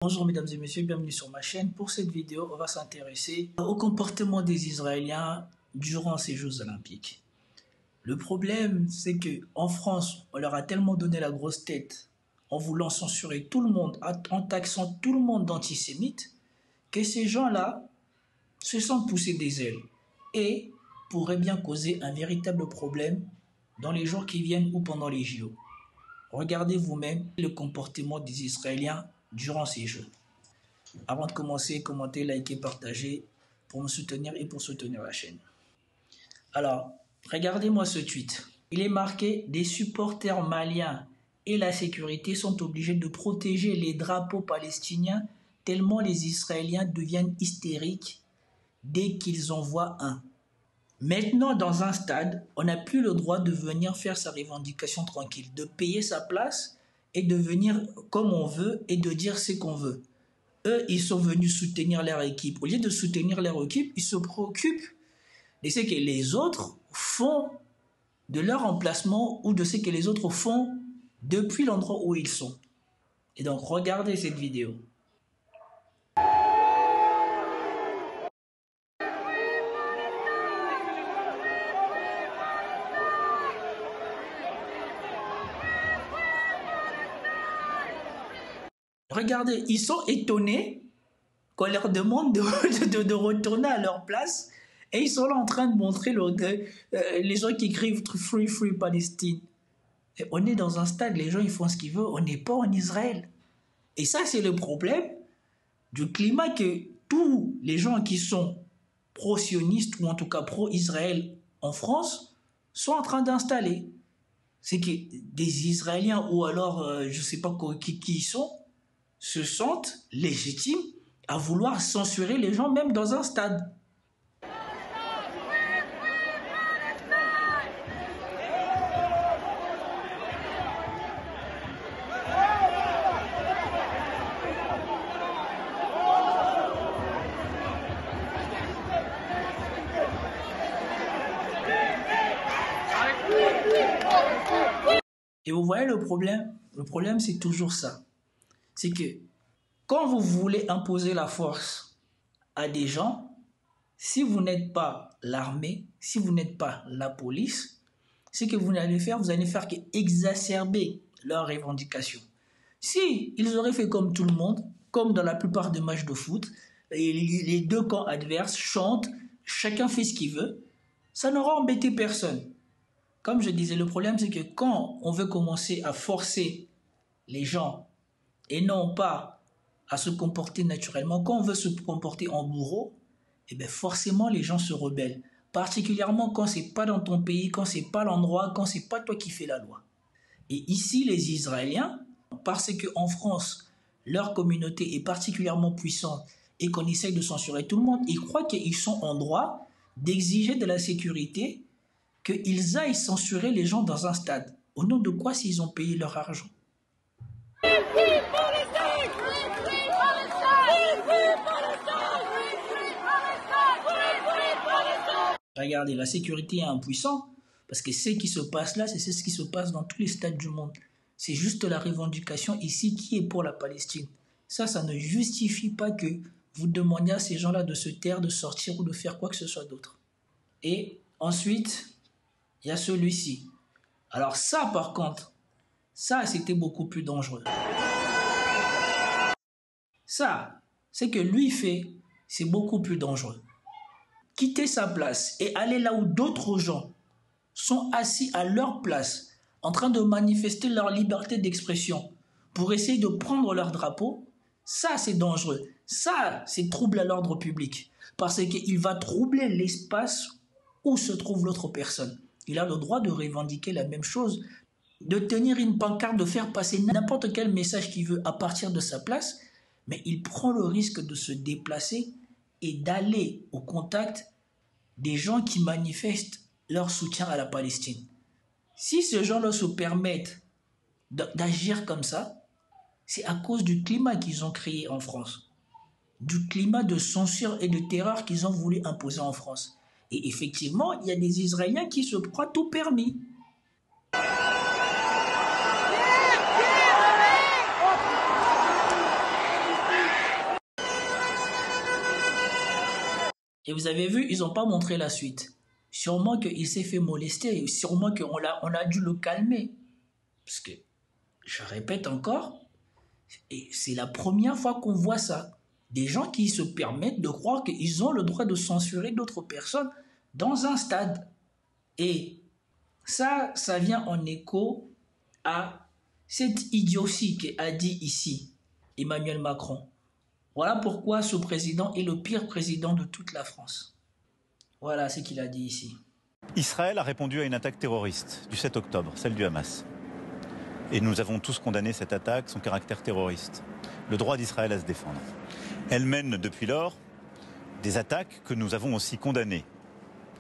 Bonjour mesdames et messieurs, bienvenue sur ma chaîne. Pour cette vidéo, on va s'intéresser au comportement des Israéliens durant ces Jeux Olympiques. Le problème, c'est qu'en France, on leur a tellement donné la grosse tête en voulant censurer tout le monde, en taxant tout le monde d'antisémites, que ces gens-là se sentent pousser des ailes et pourraient bien causer un véritable problème dans les jours qui viennent ou pendant les JO. Regardez vous-même le comportement des Israéliens durant ces Jeux. Avant de commencer, commentez, likez, partagez pour me soutenir et pour soutenir la chaîne. Alors, regardez-moi ce tweet. Il est marqué « Des supporters maliens et la sécurité sont obligés de protéger les drapeaux palestiniens tellement les Israéliens deviennent hystériques dès qu'ils en voient un. » Maintenant, dans un stade, on n'a plus le droit de venir faire sa revendication tranquille, de payer sa place et de venir comme on veut et de dire ce qu'on veut. Eux, ils sont venus soutenir leur équipe. Au lieu de soutenir leur équipe, ils se préoccupent de ce que les autres font de leur emplacement ou de ce que les autres font depuis l'endroit où ils sont. Et donc, regardez cette vidéo. Regardez, ils sont étonnés qu'on leur demande de retourner à leur place et ils sont là en train de montrer les gens qui écrivent « Free, Free Palestine ». Et on est dans un stade, les gens ils font ce qu'ils veulent, on n'est pas en Israël. Et ça, c'est le problème du climat que tous les gens qui sont pro-sionistes ou en tout cas pro-Israël en France sont en train d'installer. C'est que des Israéliens ou alors, je ne sais pas qui ils sont, se sentent légitimes à vouloir censurer les gens même dans un stade. Et vous voyez le problème c'est toujours ça. C'est que quand vous voulez imposer la force à des gens, si vous n'êtes pas l'armée, si vous n'êtes pas la police, ce que vous allez faire qu'exacerber leurs revendications. Si ils auraient fait comme tout le monde, comme dans la plupart des matchs de foot, et les deux camps adverses chantent, chacun fait ce qu'il veut, ça n'aura embêté personne. Comme je disais, le problème c'est que quand on veut commencer à forcer les gens et non pas à se comporter naturellement, quand on veut se comporter en bourreau, eh bien forcément les gens se rebellent. Particulièrement quand c'est pas dans ton pays, quand c'est pas l'endroit, quand c'est pas toi qui fais la loi. Et ici les Israéliens, parce qu'en France, leur communauté est particulièrement puissante et qu'on essaye de censurer tout le monde, ils croient qu'ils sont en droit d'exiger de la sécurité qu'ils aillent censurer les gens dans un stade. Au nom de quoi s'ils ont payé leur argent? Regardez, la sécurité est impuissante parce que ce qui se passe là, c'est ce qui se passe dans tous les stades du monde. C'est juste la revendication ici qui est pour la Palestine. Ça ne justifie pas que vous demandiez à ces gens-là de se taire, de sortir ou de faire quoi que ce soit d'autre. Et ensuite, il y a celui-ci. Alors ça, par contre, ça, c'était beaucoup plus dangereux. Ça, c'est que lui fait, c'est beaucoup plus dangereux. Quitter sa place et aller là où d'autres gens sont assis à leur place, en train de manifester leur liberté d'expression pour essayer de prendre leur drapeau, ça, c'est dangereux. Ça, c'est trouble à l'ordre public. Parce qu'il va troubler l'espace où se trouve l'autre personne. Il a le droit de revendiquer la même chose, de tenir une pancarte, de faire passer n'importe quel message qu'il veut à partir de sa place, mais il prend le risque de se déplacer et d'aller au contact des gens qui manifestent leur soutien à la Palestine. Si ces gens-là se permettent d'agir comme ça, c'est à cause du climat qu'ils ont créé en France, du climat de censure et de terreur qu'ils ont voulu imposer en France. Et effectivement, il y a des Israéliens qui se croient tout permis. Et vous avez vu, ils n'ont pas montré la suite. Sûrement qu'il s'est fait molester, sûrement on a dû le calmer. Parce que, je répète encore, et c'est la première fois qu'on voit ça. Des gens qui se permettent de croire qu'ils ont le droit de censurer d'autres personnes dans un stade. Et ça vient en écho à cette idiotie qu'a dit ici Emmanuel Macron. Voilà pourquoi ce président est le pire président de toute la France. Voilà ce qu'il a dit ici. Israël a répondu à une attaque terroriste du 7 octobre, celle du Hamas. Et nous avons tous condamné cette attaque, son caractère terroriste, le droit d'Israël à se défendre. Elle mène depuis lors des attaques que nous avons aussi condamnées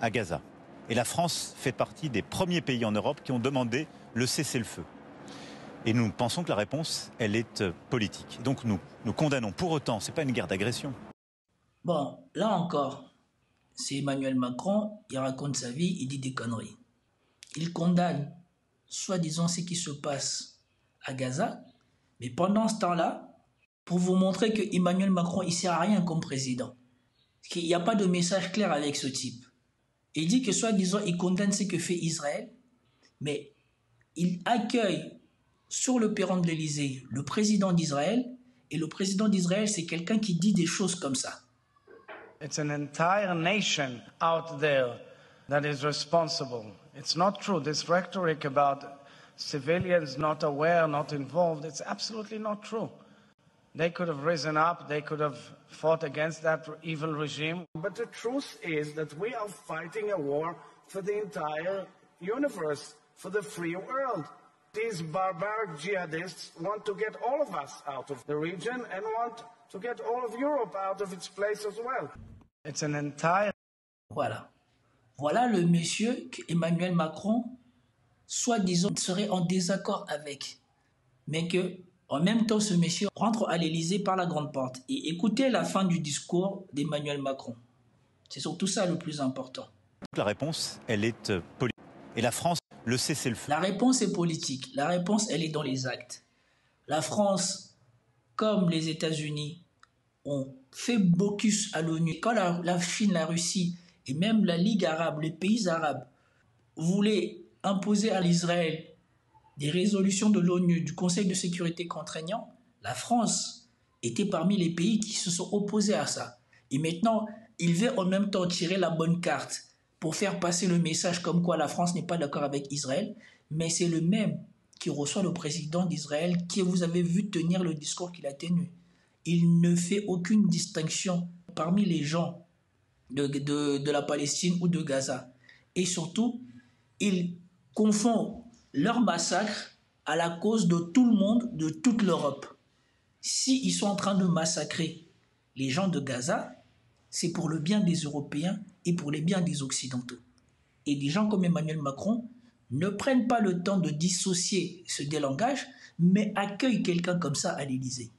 à Gaza. Et la France fait partie des premiers pays en Europe qui ont demandé le cessez-le-feu. Et nous pensons que la réponse, elle est politique. Donc nous condamnons. Pour autant, ce n'est pas une guerre d'agression. Bon, là encore, c'est Emmanuel Macron, il raconte sa vie, il dit des conneries. Il condamne, soi-disant, ce qui se passe à Gaza, mais pendant ce temps-là, pour vous montrer que Emmanuel Macron, il ne sert à rien comme président. Qu'il n'y a pas de message clair avec ce type. Il dit que soi-disant, il condamne ce que fait Israël, mais il accueille sur le perron de l'Élysée le président d'Israël, et le président d'Israël, c'est quelqu'un qui dit des choses comme ça. It's an entire nation out there that is responsible. It's not true. This rhetoric about civilians not aware, not involved, it's absolutely not true. They could have risen up, they could have fought against that evil regime. But the truth is that we are fighting a war for the entire universe, for the free world. These barbaric jihadists want to get all of us out of the region and want to get all of Europe out of its place as well. It's an entire... Voilà. Voilà le monsieur qu'Emmanuel Macron, soi-disant, serait en désaccord avec. Mais que, en même temps, ce monsieur rentre à l'Élysée par la grande porte. Et écoutez la fin du discours d'Emmanuel Macron. C'est surtout ça le plus important. La réponse, elle est politique. Et la France, le cessez-le-feu. La réponse est politique. La réponse, elle est dans les actes. La France, comme les États-Unis, ont fait blocus à l'ONU. Quand la Chine, la Russie et même la Ligue arabe, les pays arabes, voulaient imposer à l'Israël des résolutions de l'ONU, du Conseil de sécurité contraignant, la France était parmi les pays qui se sont opposés à ça. Et maintenant, il veut en même temps tirer la bonne carte pour faire passer le message comme quoi la France n'est pas d'accord avec Israël, mais c'est le même qui reçoit le président d'Israël qui vous avez vu tenir le discours qu'il a tenu. Il ne fait aucune distinction parmi les gens de la Palestine ou de Gaza. Et surtout, il confond leur massacre à la cause de tout le monde, de toute l'Europe. S'ils sont en train de massacrer les gens de Gaza, c'est pour le bien des Européens et pour le bien des Occidentaux. Et des gens comme Emmanuel Macron ne prennent pas le temps de dissocier ce délangage, mais accueillent quelqu'un comme ça à l'Élysée.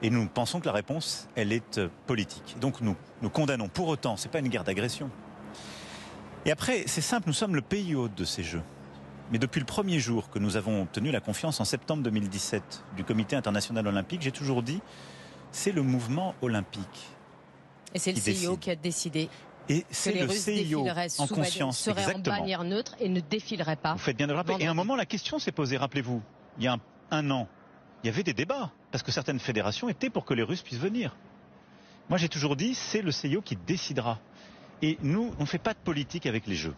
Et nous pensons que la réponse, elle est politique. Donc nous condamnons. Pour autant, ce n'est pas une guerre d'agression. Et après, c'est simple, nous sommes le pays hôte de ces Jeux. Mais depuis le premier jour que nous avons obtenu la confiance en septembre 2017 du Comité international olympique, j'ai toujours dit, c'est le mouvement olympique. Et c'est le CIO qui a décidé et c'est que les Russes défileraient en conscience, seraient en bannière neutre et ne défileraient pas. Vous faites bien de le rappeler. Et à un moment, la question s'est posée, rappelez-vous, il y a un an, il y avait des débats, parce que certaines fédérations étaient pour que les Russes puissent venir. Moi, j'ai toujours dit, c'est le CIO qui décidera. Et nous, on ne fait pas de politique avec les Jeux.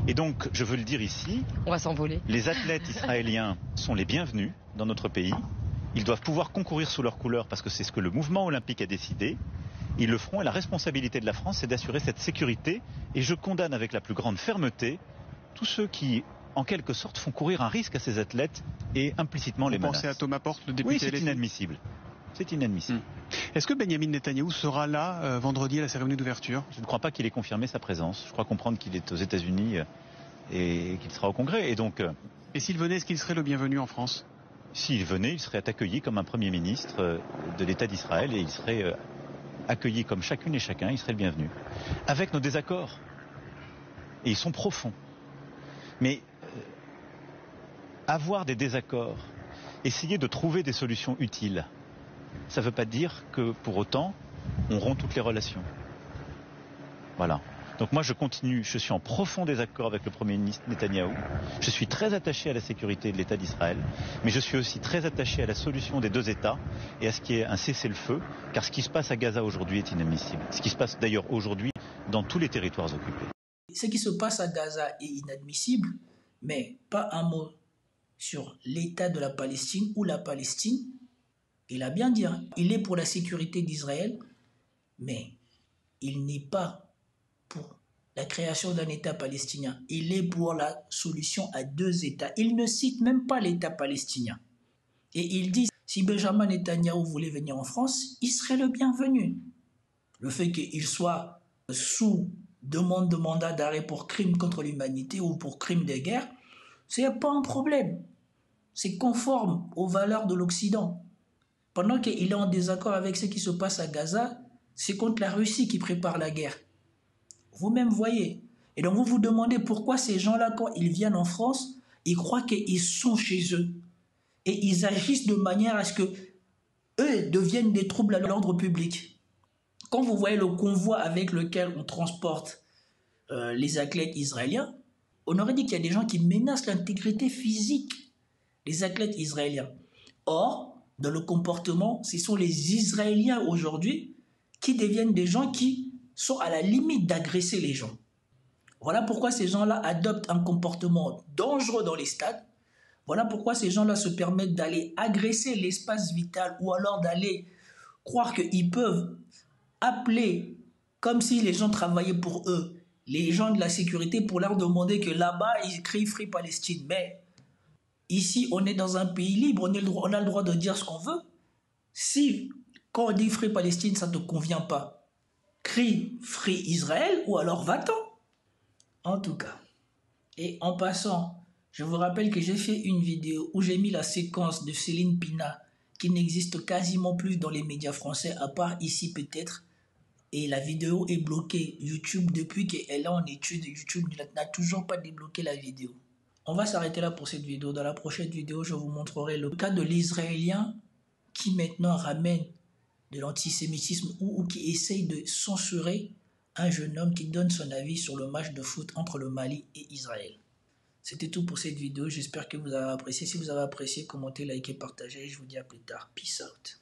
Et donc, je veux le dire ici, on va s'envoler. Les athlètes israéliens sont les bienvenus dans notre pays. Ils doivent pouvoir concourir sous leurs couleurs parce que c'est ce que le mouvement olympique a décidé. Ils le feront et la responsabilité de la France, c'est d'assurer cette sécurité. Et je condamne avec la plus grande fermeté tous ceux qui, en quelque sorte, font courir un risque à ces athlètes et implicitement les menacent. Vous pensez à Thomas Porte, le député? Oui, c'est inadmissible. C'est inadmissible. Est-ce que Benyamin Netanyahou sera là vendredi à la cérémonie d'ouverture? Je ne crois pas qu'il ait confirmé sa présence. Je crois comprendre qu'il est aux États-Unis et qu'il sera au Congrès. Et donc. Et s'il venait, est-ce qu'il serait le bienvenu en France? S'il venait, il serait accueilli comme un Premier ministre de l'État d'Israël et il serait accueilli comme chacune et chacun, il serait le bienvenu. Avec nos désaccords. Et ils sont profonds. Mais avoir des désaccords, essayer de trouver des solutions utiles, ça ne veut pas dire que pour autant on rompt toutes les relations. Voilà. Donc moi je continue, je suis en profond désaccord avec le Premier ministre Netanyahou. Je suis très attaché à la sécurité de l'État d'Israël, mais je suis aussi très attaché à la solution des deux États et à ce qui est un cessez-le-feu, car ce qui se passe à Gaza aujourd'hui est inadmissible. Ce qui se passe d'ailleurs aujourd'hui dans tous les territoires occupés. Ce qui se passe à Gaza est inadmissible, mais pas un mot sur l'État de la Palestine ou la Palestine. Il a bien dit, hein, il est pour la sécurité d'Israël, mais il n'est pas pour la création d'un État palestinien. Il est pour la solution à deux États. Il ne cite même pas l'État palestinien. Et il dit, si Benjamin Netanyahou voulait venir en France, il serait le bienvenu. Le fait qu'il soit sous demande de mandat d'arrêt pour crime contre l'humanité ou pour crime de guerre, c'est pas un problème. C'est conforme aux valeurs de l'Occident. Pendant qu'il est en désaccord avec ce qui se passe à Gaza, c'est contre la Russie qui prépare la guerre. Vous-même voyez. Et donc vous vous demandez pourquoi ces gens-là, quand ils viennent en France, ils croient qu'ils sont chez eux. Et ils agissent de manière à ce que eux deviennent des troubles à l'ordre public. Quand vous voyez le convoi avec lequel on transporte les athlètes israéliens, on aurait dit qu'il y a des gens qui menacent l'intégrité physique des athlètes israéliens. Or, dans le comportement, ce sont les Israéliens aujourd'hui qui deviennent des gens qui sont à la limite d'agresser les gens. Voilà pourquoi ces gens-là adoptent un comportement dangereux dans les stades. Voilà pourquoi ces gens-là se permettent d'aller agresser l'espace vital ou alors d'aller croire qu'ils peuvent appeler, comme si les gens travaillaient pour eux, les gens de la sécurité pour leur demander que là-bas, ils crient Free Palestine. Mais ici, on est dans un pays libre, on a le droit de dire ce qu'on veut. Si, quand on dit Free Palestine, ça ne te convient pas, crie Free Israël ou alors va-t'en. En tout cas. Et en passant, je vous rappelle que j'ai fait une vidéo où j'ai mis la séquence de Céline Pina qui n'existe quasiment plus dans les médias français, à part ici peut-être. Et la vidéo est bloquée. YouTube, depuis qu'elle est en étude, YouTube n'a toujours pas débloqué la vidéo. On va s'arrêter là pour cette vidéo. Dans la prochaine vidéo, je vous montrerai le cas de l'Israélien qui maintenant ramène de l'antisémitisme ou qui essaye de censurer un jeune homme qui donne son avis sur le match de foot entre le Mali et Israël. C'était tout pour cette vidéo. J'espère que vous avez apprécié. Si vous avez apprécié, commentez, likez, partagez. Je vous dis à plus tard. Peace out.